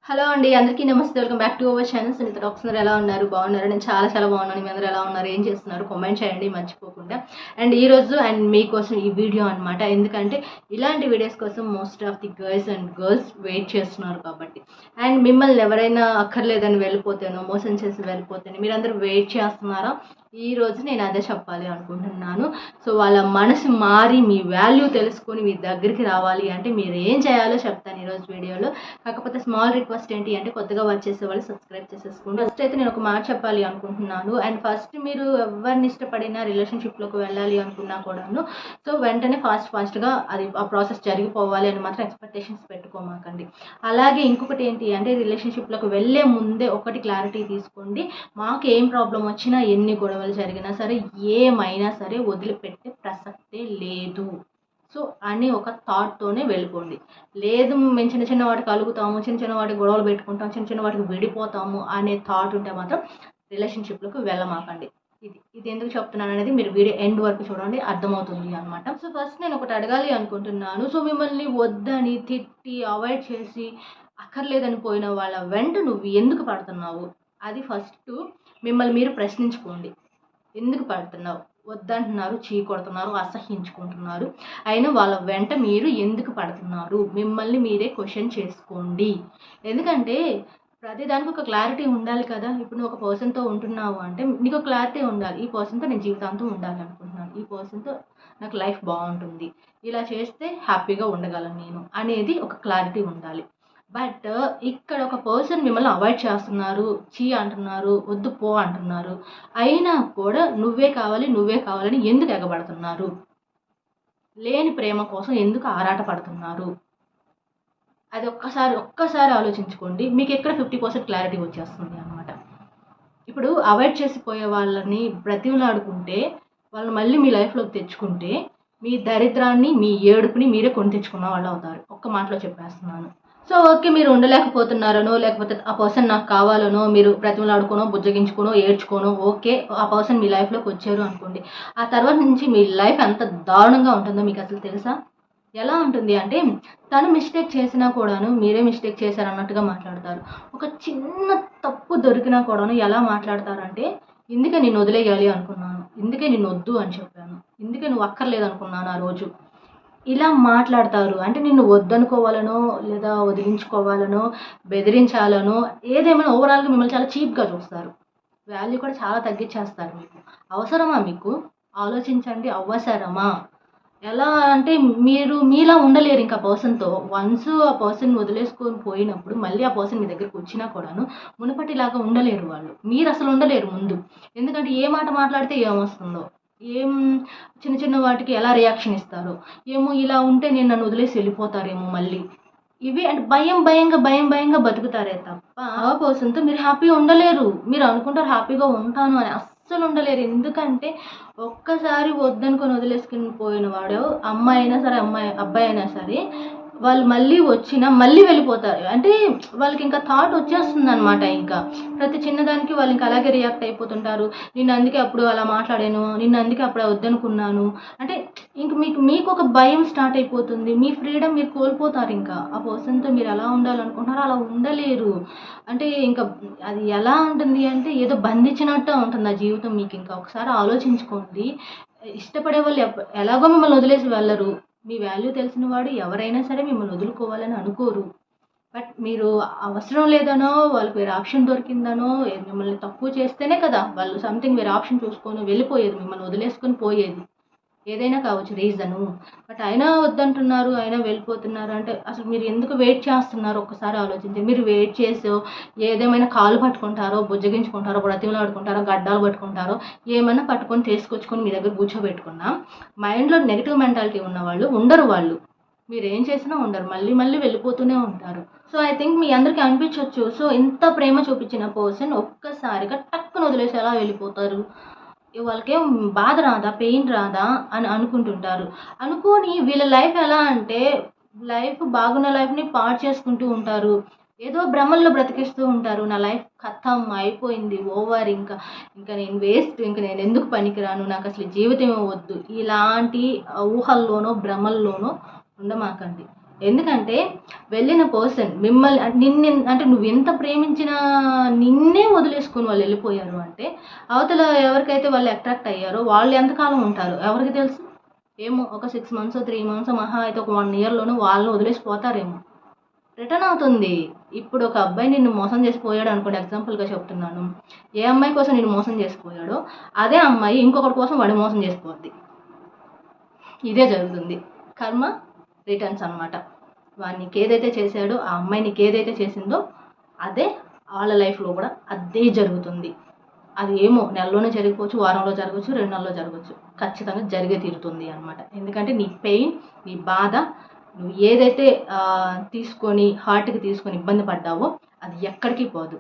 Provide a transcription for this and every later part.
Hello అండి, అందరికీ నమస్తే. Welcome back to our channel. Sunitha talks. ఎలా ఉన్నారు? బాగున్నారు? నేను చాలా బాగున్నాను. మీ అందరూ ఎలా ఉన్నారు? ఏం చేస్తున్నారు? కామెంట్ చేయండి మర్చిపోకుండా. అండ్ మీకోసం ఈ వీడియో అనమాట. ఎందుకంటే ఇలాంటి వీడియోస్ కోసం most of the girls wait చేస్తున్నారు కాబట్టి. అండ్ మిమ్మల్ని ఎవరైనా అక్కర్లేదని వెళ్ళిపోతేనో, మోసం చేసి వెళ్ళిపోతేనో మీరందరూ వెయిట్ చేస్తున్నారా? ఈ రోజు నేను అదే చెప్పాలి అనుకుంటున్నాను. సో వాళ్ళ మనసు మారి మీ వాల్యూ తెలుసుకొని మీ దగ్గరికి రావాలి అంటే మీరు ఏం చేయాలో చెప్తాను ఈరోజు వీడియోలో. కాకపోతే స్మాల్ రిక్వెస్ట్ ఏంటి అంటే కొత్తగా వచ్చేసే వాళ్ళు సబ్స్క్రైబ్ చేసేసుకోండి. ఫస్ట్ అయితే నేను ఒక మాట చెప్పాలి అనుకుంటున్నాను. అండ్ ఫస్ట్ మీరు ఎవరిని ఇష్టపడినా రిలేషన్షిప్లోకి వెళ్ళాలి అనుకున్నా కూడాను సో వెంటనే ఫాస్ట్గా అది ఆ ప్రాసెస్ జరిగిపోవాలి అని మాత్రం ఎక్స్పెక్టేషన్స్ పెట్టుకోమాకండి. అలాగే ఇంకొకటి ఏంటి అంటే రిలేషన్షిప్లోకి వెళ్ళే ముందే ఒకటి క్లారిటీ తీసుకోండి. మాకు ఏం ప్రాబ్లం వచ్చినా, ఎన్ని గొడవలు జరిగినా సరే, ఏమైనా సరే వదిలిపెట్టే ప్రసక్తే లేదు. సో అని ఒక థాట్తోనే వెళ్ళిపోండి. లేదు మేము చిన్న వాటికి అలుగుతాము, చిన్న వాటికి గొడవలు పెట్టుకుంటాం, చిన్న వాటికి విడిపోతాము అనే థాట్ ఉంటే మాత్రం రిలేషన్షిప్లోకి వెళ్ళమాకండి. ఇది ఎందుకు చెప్తున్నాను అనేది మీరు వీడియో ఎండ్ వరకు చూడండి, అర్థమవుతుంది అనమాట. సో ఫస్ట్ నేను ఒకటి అడగాలి అనుకుంటున్నాను. సో మిమ్మల్ని వద్దని తిట్టి అవాయిడ్ చేసి అక్కర్లేదని పోయిన వాళ్ళ వెంట నువ్వు ఎందుకు పడుతున్నావు? అది ఫస్ట్ మిమ్మల్ని మీరు ప్రశ్నించుకోండి. ఎందుకు పడుతున్నావు? వద్దంటున్నారు, చీ కొడుతున్నారు, అసహించుకుంటున్నారు, అయినా వాళ్ళ వెంట మీరు ఎందుకు పడుతున్నారు? మిమ్మల్ని మీరే క్వశ్చన్ చేసుకోండి. ఎందుకంటే ప్రతిదానికి ఒక క్లారిటీ ఉండాలి కదా. ఇప్పుడు నువ్వు ఒక పర్సన్తో ఉంటున్నావు అంటే నీకు క్లారిటీ ఉండాలి. ఈ పర్సన్తో నేను జీవితాంతం ఉండాలి అనుకుంటున్నాను, ఈ పర్సన్తో నాకు లైఫ్ బాగుంటుంది, ఇలా చేస్తే హ్యాపీగా ఉండగలను నేను అనేది ఒక క్లారిటీ ఉండాలి. బట్ ఇక్కడ ఒక పర్సన్ మిమ్మల్ని అవాయిడ్ చేస్తున్నారు, చీ అంటున్నారు, వద్దు పో అంటున్నారు, అయినా కూడా నువ్వే కావాలని ఎందుకు ఎగబడుతున్నారు? లేని ప్రేమ కోసం ఎందుకు ఆరాట పడుతున్నారు? అది ఒక్కసారి ఆలోచించుకోండి. మీకు ఎక్కడ 50% క్లారిటీ వచ్చేస్తుంది అనమాట. ఇప్పుడు అవాయిడ్ చేసిపోయే వాళ్ళని బ్రతిమలాడుకుంటే, వాళ్ళని మళ్ళీ మీ లైఫ్లోకి తెచ్చుకుంటే మీ దరిద్రాన్ని, మీ ఏడుపుని మీరే కొని తెచ్చుకున్న వాళ్ళు అవుతారు. ఒక్క మాటలో చెప్పేస్తున్నాను. సో ఓకే, మీరు ఉండలేకపోతున్నారనో, లేకపోతే ఆ పర్సన్ నాకు కావాలనో మీరు బ్రతిమలాడుకోనో, బుజ్జగించుకోనో, ఏడ్చుకోనో ఓకే ఆ పర్సన్ మీ లైఫ్లోకి వచ్చారు అనుకోండి. ఆ తర్వాత నుంచి మీ లైఫ్ ఎంత దారుణంగా ఉంటుందో మీకు అసలు తెలుసా? ఎలా ఉంటుంది అంటే తను మిస్టేక్ చేసినా కూడాను మీరే మిస్టేక్ చేశారన్నట్టుగా మాట్లాడతారు. ఒక చిన్న తప్పు దొరికినా కూడాను ఎలా మాట్లాడతారంటే, ఇందుకే నేను వదిలేయాలి అనుకున్నాను, ఇందుకే నేను వద్దు అని చెప్పాను, ఇందుకే నువ్వు అక్కర్లేదు అనుకున్నాను ఆ రోజు, ఇలా మాట్లాడతారు. అంటే నిన్ను వద్దనుకోవాలనో, లేదా వదిలించుకోవాలనో, బెదిరించాలనో, ఏదేమైనా ఓవరాల్గా మిమ్మల్ని చాలా చీప్గా చూస్తారు. వాల్యూ కూడా చాలా తగ్గించేస్తారు మీకు. అవసరమా మీకు? ఆలోచించండి. అవసరమా? ఎలా అంటే మీరు మీలా ఉండలేరు ఇంకా పర్సన్తో. వన్స్ ఆ పర్సన్ వదిలేసుకొని పోయినప్పుడు మళ్ళీ ఆ పర్సన్ మీ దగ్గరికి వచ్చినా కూడాను మునుపటిలాగా ఉండలేరు వాళ్ళు. మీరు అసలు ఉండలేరు ముందు. ఎందుకంటే ఏ మాట మాట్లాడితే ఏమొస్తుందో, ఏం చిన్న వాటికి ఎలా రియాక్షన్ ఇస్తారో ఏమో, ఇలా ఉంటే నేను నన్ను వదిలేసి వెళ్ళిపోతారేమో మళ్ళీ, ఇవి అంటే భయంగా బతుకుతారే తప్ప ఆ పర్సన్తో మీరు హ్యాపీగా ఉండలేరు. మీరు అనుకుంటారు హ్యాపీగా ఉంటాను అని, అస్సలు ఉండలేరు. ఎందుకంటే ఒక్కసారి వద్దనుకొని వదిలేసుకుని పోయిన వాడు అమ్మాయి అయినా సరే, అబ్బాయి అయినా సరే, వాళ్ళు మళ్ళీ వచ్చినా మళ్ళీ వెళ్ళిపోతారు. అంటే వాళ్ళకి ఇంకా థాట్ వచ్చేస్తుంది అనమాట. ఇంకా ప్రతి చిన్నదానికి వాళ్ళు ఇంకా అలాగే రియాక్ట్ అయిపోతుంటారు. నిన్ను అందుకే అప్పుడు అలా మాట్లాడాను, నిన్ను అందుకే అప్పుడు వద్దనుకున్నాను అంటే ఇంక మీకు ఒక భయం స్టార్ట్ అయిపోతుంది. మీ ఫ్రీడమ్ మీరు కోల్పోతారు. ఇంకా ఆ పర్సన్తో మీరు ఎలా ఉండాలనుకుంటున్నారో అలా ఉండలేరు. అంటే ఇంకా అది ఎలా ఉంటుంది అంటే ఏదో బంధించినట్టు ఉంటుంది ఆ జీవితం మీకు. ఇంకా ఒకసారి ఆలోచించుకోండి. ఇష్టపడే వాళ్ళు ఎలాగో మిమ్మల్ని వదిలేసి వెళ్ళరు. మీ వాల్యూ తెలిసిన వాడు ఎవరైనా సరే మిమ్మల్ని వదులుకోవాలని అనుకోరు. బట్ మీరు అవసరం లేదనో, వాళ్ళకి వేరే ఆప్షన్ దొరికిందనో, మిమ్మల్ని తక్కువ చేస్తేనే కదా వాళ్ళు సంథింగ్ వేరే ఆప్షన్ చూసుకొని వెళ్ళిపోయేది, మిమ్మల్ని వదిలేసుకొని పోయేది. ఏదైనా కావచ్చు రీజను. బట్ అయినా వద్దంటున్నారు, అయినా వెళ్ళిపోతున్నారు అంటే అసలు మీరు ఎందుకు వెయిట్ చేస్తున్నారు ఒక్కసారి ఆలోచించండి. మీరు వెయిట్ చేసో, ఏదేమైనా కాళ్ళు పట్టుకుంటారో, బుజ్జగించుకుంటారో, బ్రతిమలాడుకుంటారో, గడ్డాలు పట్టుకుంటారో, ఏమైనా పట్టుకొని తీసుకొచ్చుకొని మీ దగ్గర కూర్చోబెట్టుకున్నా మైండ్లో నెగిటివ్ మెంటాలిటీ ఉన్నవాళ్ళు ఉండరు. వాళ్ళు మీరేం చేసినా ఉండరు, మళ్ళీ వెళ్ళిపోతూనే ఉంటారు. సో ఐ థింక్ మీ అందరికీ అనిపించవచ్చు, సో ఇంత ప్రేమ చూపించిన పర్సన్ ఒక్కసారిగా టక్కున వదిలేసి ఎలా వెళ్ళిపోతారు, వాళ్ళకేం బాధ రాదా, పెయిన్ రాదా అని అనుకుంటుంటారు. అనుకోని వీళ్ళ లైఫ్ ఎలా అంటే లైఫ్ బాగున్న లైఫ్ని పాడు చేసుకుంటూ ఉంటారు. ఏదో భ్రమల్లో బ్రతికిస్తూ ఉంటారు. నా లైఫ్ ఖతం అయిపోయింది, ఓవర్, ఇంకా నేను వేస్ట్, ఇంకా నేను ఎందుకు పనికిరాను, నాకు అసలు జీవితం వద్దు, ఇలాంటి ఊహల్లోనో భ్రమల్లోనో ఉండమాకండి. ఎందుకంటే వెళ్ళిన పర్సన్ మిమ్మల్ని అంటే నువ్వు ఎంత ప్రేమించినా నిన్నే వదిలేసుకుని వాళ్ళు వెళ్ళిపోయారు అంటే అవతల ఎవరికైతే వాళ్ళు అట్రాక్ట్ అయ్యారో వాళ్ళు ఎంతకాలం ఉంటారు ఎవరికి తెలుసు? ఏమో ఒక 6 మంత్స్ 3 మంత్స్ మహా అయితే ఒక 1 ఇయర్లోనూ వాళ్ళని వదిలేసిపోతారేమో. రిటర్న్ అవుతుంది. ఇప్పుడు ఒక అబ్బాయి నిన్ను మోసం చేసిపోయాడు అనుకోండి, ఎగ్జాంపుల్గా చెప్తున్నాను. ఏ అమ్మాయి కోసం నిన్ను మోసం చేసిపోయాడో అదే అమ్మాయి ఇంకొకటి కోసం వాడు మోసం చేసిపోద్ది. ఇదే జరుగుతుంది. కర్మ రిటర్న్స్ అనమాట. వాడు నీకేదైతే చేశాడో ఆ అమ్మాయి నీకేదైతే చేసిందో అదే వాళ్ళ లైఫ్లో కూడా అదే జరుగుతుంది. అది ఏమో నెలలోనే జరిగిపోవచ్చు, వారంలో జరగవచ్చు, 2 నెలల్లో జరగవచ్చు. ఖచ్చితంగా జరిగే తీరుతుంది అనమాట. ఎందుకంటే నీ పెయిన్, నీ బాధ, నువ్వు ఏదైతే తీసుకొని హార్ట్కి తీసుకొని ఇబ్బంది పడ్డావో అది ఎక్కడికి పోదు.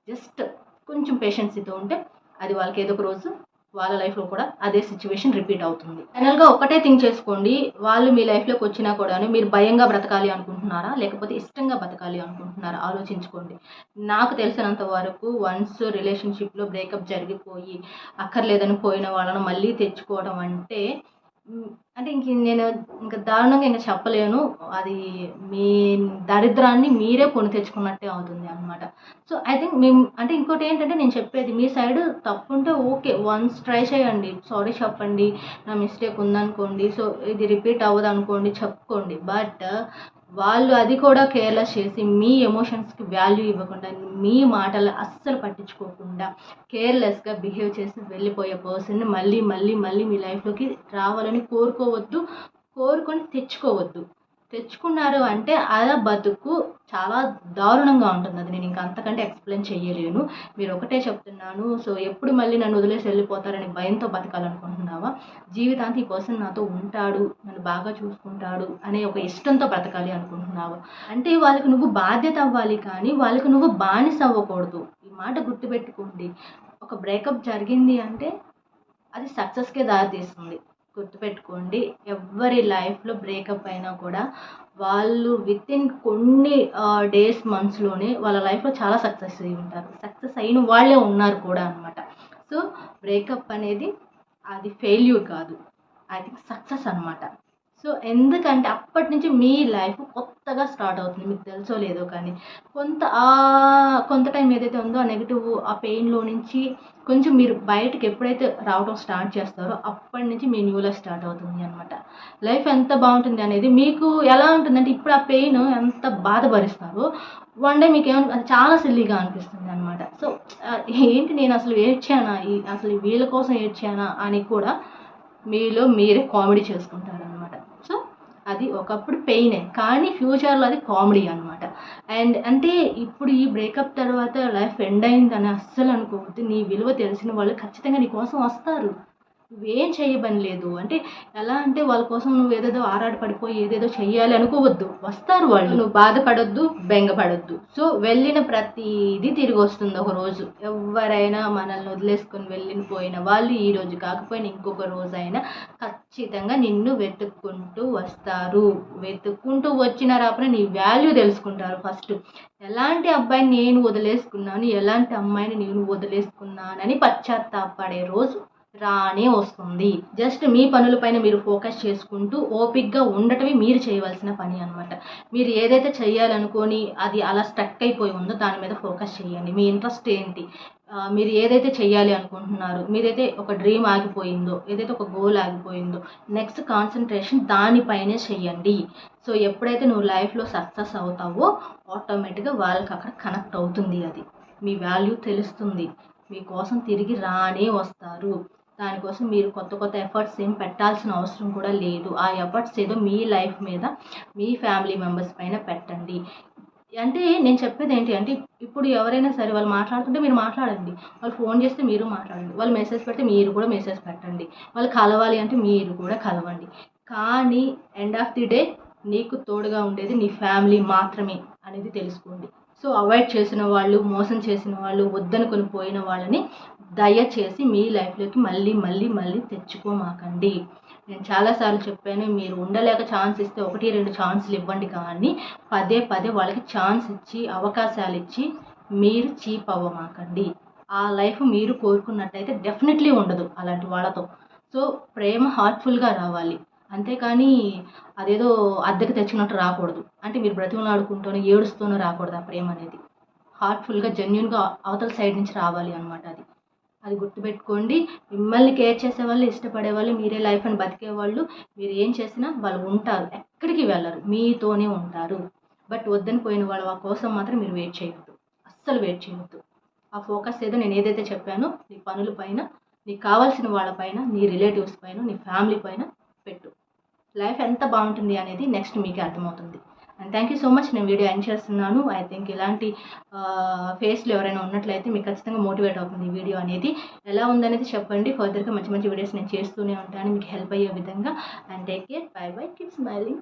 జస్ట్ కొంచెం పేషెన్సీతో ఉంటే అది వాళ్ళకి ఏదో ఒక రోజు వాళ్ళ లైఫ్లో కూడా అదే సిచ్యువేషన్ రిపీట్ అవుతుంది. ఫైనల్గా ఒకటే థింక్ చేసుకోండి, వాళ్ళు మీ లైఫ్లోకి వచ్చినా కూడా మీరు భయంగా బ్రతకాలి అనుకుంటున్నారా లేకపోతే ఇష్టంగా బ్రతకాలి అనుకుంటున్నారా ఆలోచించుకోండి. నాకు తెలిసినంత వరకు వన్స్ రిలేషన్షిప్లో బ్రేకప్ జరిగిపోయి అక్కర్లేదని పోయిన వాళ్ళను మళ్ళీ తెచ్చుకోవడం అంటే అంటే నేను ఇంకా దారుణంగా ఇంకా చెప్పలేను. అది మీ దరిద్రాన్ని మీరే కొని తెచ్చుకున్నట్టే అవుతుంది అనమాట. సో ఐ థింక్ మేము అంటే ఇంకోటి ఏంటంటే నేను చెప్పేది మీ సైడ్ తప్పు ఉంటే ఓకే, వన్స్ ట్రై చేయండి, సారీ చెప్పండి, నా మిస్టేక్ ఉందనుకోండి, సో ఇది రిపీట్ అవ్వదు అనుకోండి, చెప్పుకోండి. బట్ వాళ్ళు అది కూడా కేర్లెస్ చేసి మీ ఎమోషన్స్కి వాల్యూ ఇవ్వకుండా మీ మాటలు అస్సలు పట్టించుకోకుండా కేర్లెస్గా బిహేవ్ చేసి వెళ్ళిపోయే పర్సన్ని మళ్ళీ మళ్ళీ మళ్ళీ మీ లైఫ్లోకి రావాలని కోరుకోవద్దు, కోరుకొని తెచ్చుకోవద్దు. తెచ్చుకున్నారు అంటే అలా బతుకు చాలా దారుణంగా ఉంటుంది. అది నేను ఇంకా అంతకంటే ఎక్స్ప్లెయిన్ చేయలేను. మీరు ఒకటే చెప్తున్నాను. సో ఎప్పుడు మళ్ళీ నన్ను వదిలేసి వెళ్ళిపోతారని భయంతో బతకాలనుకుంటున్నావా? జీవితాంతం ఈ పర్సన్ నాతో ఉంటాడు, నన్ను బాగా చూసుకుంటాడు అనే ఒక ఇష్టంతో బ్రతకాలి అనుకుంటున్నావా? అంటే వాళ్ళకి నువ్వు బాధ్యత అవ్వాలి కానీ వాళ్ళకి నువ్వు బానిస అవ్వకూడదు. ఈ మాట గుర్తుపెట్టుకోండి. ఒక బ్రేకప్ జరిగింది అంటే అది సక్సెస్కే దారితీస్తుంది. గుర్తుపెట్టుకోండి. ఎవరి లైఫ్లో బ్రేకప్ అయినా కూడా వాళ్ళు వితిన్ కొన్ని డేస్ మంత్స్లోనే వాళ్ళ లైఫ్లో చాలా సక్సెస్ అయ్యి ఉంటారు. సక్సెస్ అయిన వాళ్ళే ఉన్నారు కూడా అనమాట. సో బ్రేకప్ అనేది అది ఫెయిల్యూర్ కాదు, ఐ థింక్ సక్సెస్ అనమాట. సో ఎందుకంటే అప్పటి నుంచి మీ లైఫ్ కొత్తగా స్టార్ట్ అవుతుంది. మీకు తెలుసో లేదో కానీ కొంత టైం ఏదైతే ఉందో ఆ నెగిటివ్ ఆ పెయిన్లో నుంచి కొంచెం మీరు బయటకు ఎప్పుడైతే రావడం స్టార్ట్ చేస్తారో అప్పటి నుంచి మీ న్యూ లైఫ్ స్టార్ట్ అవుతుంది అనమాట. లైఫ్ ఎంత బాగుంటుంది అనేది మీకు ఎలా ఉంటుందంటే ఇప్పుడు ఆ పెయిన్ ఎంత బాధపరుస్తారో వన్ డే మీకు అది చాలా సిల్లీగా అనిపిస్తుంది అనమాట. సో ఏంటి నేను అసలు ఏడ్చానా, అసలు వీళ్ళ కోసం ఏడ్చానా అని కూడా మీలో మీరే కామెడీ చేసుకుంటారు అనమాట. సో అది ఒకప్పుడు పెయినే కానీ ఫ్యూచర్లో అది కామెడీ అనమాట. అండ్ అంటే ఇప్పుడు ఈ బ్రేకప్ తర్వాత లైఫ్ ఎండ్ అయిందని అస్సలు అనుకోవద్దు. నీ విలువ తెలిసిన వాళ్ళు ఖచ్చితంగా నీ కోసం వస్తారు. నువ్వేం చేయబని లేదు. అంటే ఎలా అంటే వాళ్ళ కోసం నువ్వు ఏదేదో ఆరాటపడిపోయి ఏదేదో చెయ్యాలి అనుకోవద్దు. వస్తారు వాళ్ళు. నువ్వు బాధపడొద్దు, బెంగపడొద్దు. సో వెళ్ళిన ప్రతిదీ తిరిగి వస్తుంది ఒక రోజు. ఎవరైనా మనల్ని వదిలేసుకొని వెళ్ళిపోయిన వాళ్ళు ఈ రోజు కాకపోయినా ఇంకొక రోజైనా ఖచ్చితంగా నిన్ను వెతుక్కుంటూ వస్తారు. వెతుక్కుంటూ వచ్చినా రాకపోయినా నీ వాల్యూ తెలుసుకుంటారు ఫస్ట్. ఎలాంటి అబ్బాయిని నేను వదిలేసుకున్నాను, ఎలాంటి అమ్మాయిని నేను వదిలేసుకున్నానని పశ్చాత్తాపడే రోజు రానే వస్తుంది. జస్ట్ మీ పనులపైన మీరు ఫోకస్ చేసుకుంటూ ఓపిక్గా ఉండటమే మీరు చేయవలసిన పని అనమాట. మీరు ఏదైతే చేయాలనుకొని అది అలా స్టక్ అయిపోయి ఉందో దాని మీద ఫోకస్ చేయండి. మీ ఇంట్రెస్ట్ ఏంటి, మీరు ఏదైతే చేయాలి అనుకుంటున్నారు, మీరైతే ఒక డ్రీమ్ ఆగిపోయిందో, ఏదైతే ఒక గోల్ ఆగిపోయిందో నెక్స్ట్ కాన్సన్ట్రేషన్ దానిపైనే చెయ్యండి. సో ఎప్పుడైతే నువ్వు లైఫ్లో సక్సెస్ అవుతావో ఆటోమేటిక్గా వాళ్ళకి అక్కడ కనెక్ట్ అవుతుంది. అది మీ వాల్యూ తెలుస్తుంది. మీకోసం తిరిగి రానే వస్తారు. దానికోసం మీరు కొత్త ఎఫర్ట్స్ ఏం పెట్టాల్సిన అవసరం కూడా లేదు. ఆ ఎఫర్ట్స్ ఏదో మీ లైఫ్ మీద మీ ఫ్యామిలీ మెంబర్స్ పైన పెట్టండి. అంటే నేను చెప్పేది ఏంటి అంటే ఇప్పుడు ఎవరైనా సరే వాళ్ళు మాట్లాడుతుంటే మీరు మాట్లాడండి, వాళ్ళు ఫోన్ చేస్తే మీరు మాట్లాడండి, వాళ్ళు మెసేజ్ పెడితే మీరు కూడా మెసేజ్ పెట్టండి, వాళ్ళు కలవాలి అంటే మీరు కూడా కలవండి. కానీ ఎండ్ ఆఫ్ ది డే నీకు తోడుగా ఉండేది నీ ఫ్యామిలీ మాత్రమే అనేది తెలుసుకోండి. సో అవాయిడ్ చేసిన వాళ్ళు, మోసం చేసిన వాళ్ళు, వద్దనుకొని పోయిన వాళ్ళని దయచేసి మీ లైఫ్లోకి మళ్ళీ మళ్ళీ మళ్ళీ తెచ్చుకోమాకండి. నేను చాలాసార్లు చెప్పాను, మీరు ఉండలేక ఛాన్స్ ఇస్తే 1-2 ఛాన్సులు ఇవ్వండి కానీ పదే పదే వాళ్ళకి ఛాన్స్ ఇచ్చి అవకాశాలు ఇచ్చి మీరు చీప్ అవ్వమాకండి. ఆ లైఫ్ మీరు కోరుకున్నట్టయితే డెఫినెట్లీ ఉండదు అలాంటి వాళ్ళతో. సో ప్రేమ హార్ట్ఫుల్గా రావాలి. అంతేకాని అదేదో అద్దెకు తెచ్చినట్టు రాకూడదు. అంటే మీరు బ్రతిమలాడుకుంటూనో, ఏడుస్తూనో రాకూడదు ఆ ప్రేమ అనేది. హార్ట్‌ఫుల్‌గా, జెన్యూన్‌గా అవతల సైడ్ నుంచి రావాలి అనమాట అది. అది గుర్తుపెట్టుకోండి. మిమ్మల్ని కేర్ చేసేవాళ్ళు, ఇష్టపడేవాళ్ళు, మీరే లైఫ్ అని బతికేవాళ్ళు, మీరు ఏం చేసినా వాళ్ళు ఉంటారు. ఎక్కడికి వెళ్ళరు. మీతోనే ఉంటారు. బట్ వద్దని పోయిన వాళ్ళ కోసం మాత్రం మీరు వెయిట్ చేయొద్దు. అస్సలు వెయిట్ చేయొద్దు. ఆ ఫోకస్ ఏదో నేను ఏదైతే చెప్పానో నీ పనుల పైన, నీకు కావాల్సిన వాళ్ళ పైన, నీ రిలేటివ్స్ పైన, నీ ఫ్యామిలీ పైన పెట్టు. లైఫ్ ఎంత బాగుంటుంది అనేది నెక్స్ట్ మీకే అర్థమవుతుంది. And thank you so much. నేను వీడియో ఎండ్ చేస్తున్నాను. ఐ థింక్ ఇలాంటి ఫేస్లు ఎవరైనా ఉన్నట్లయితే మీకు ఖచ్చితంగా మోటివేట్ అవుతుంది ఈ వీడియో అనేది. ఎలా ఉందనేది చెప్పండి. ఫర్దర్గా మంచి మంచి వీడియోస్ నేను చేస్తూనే ఉంటాను మీకు హెల్ప్ అయ్యే విధంగా. And take care. By by. Keep smiling.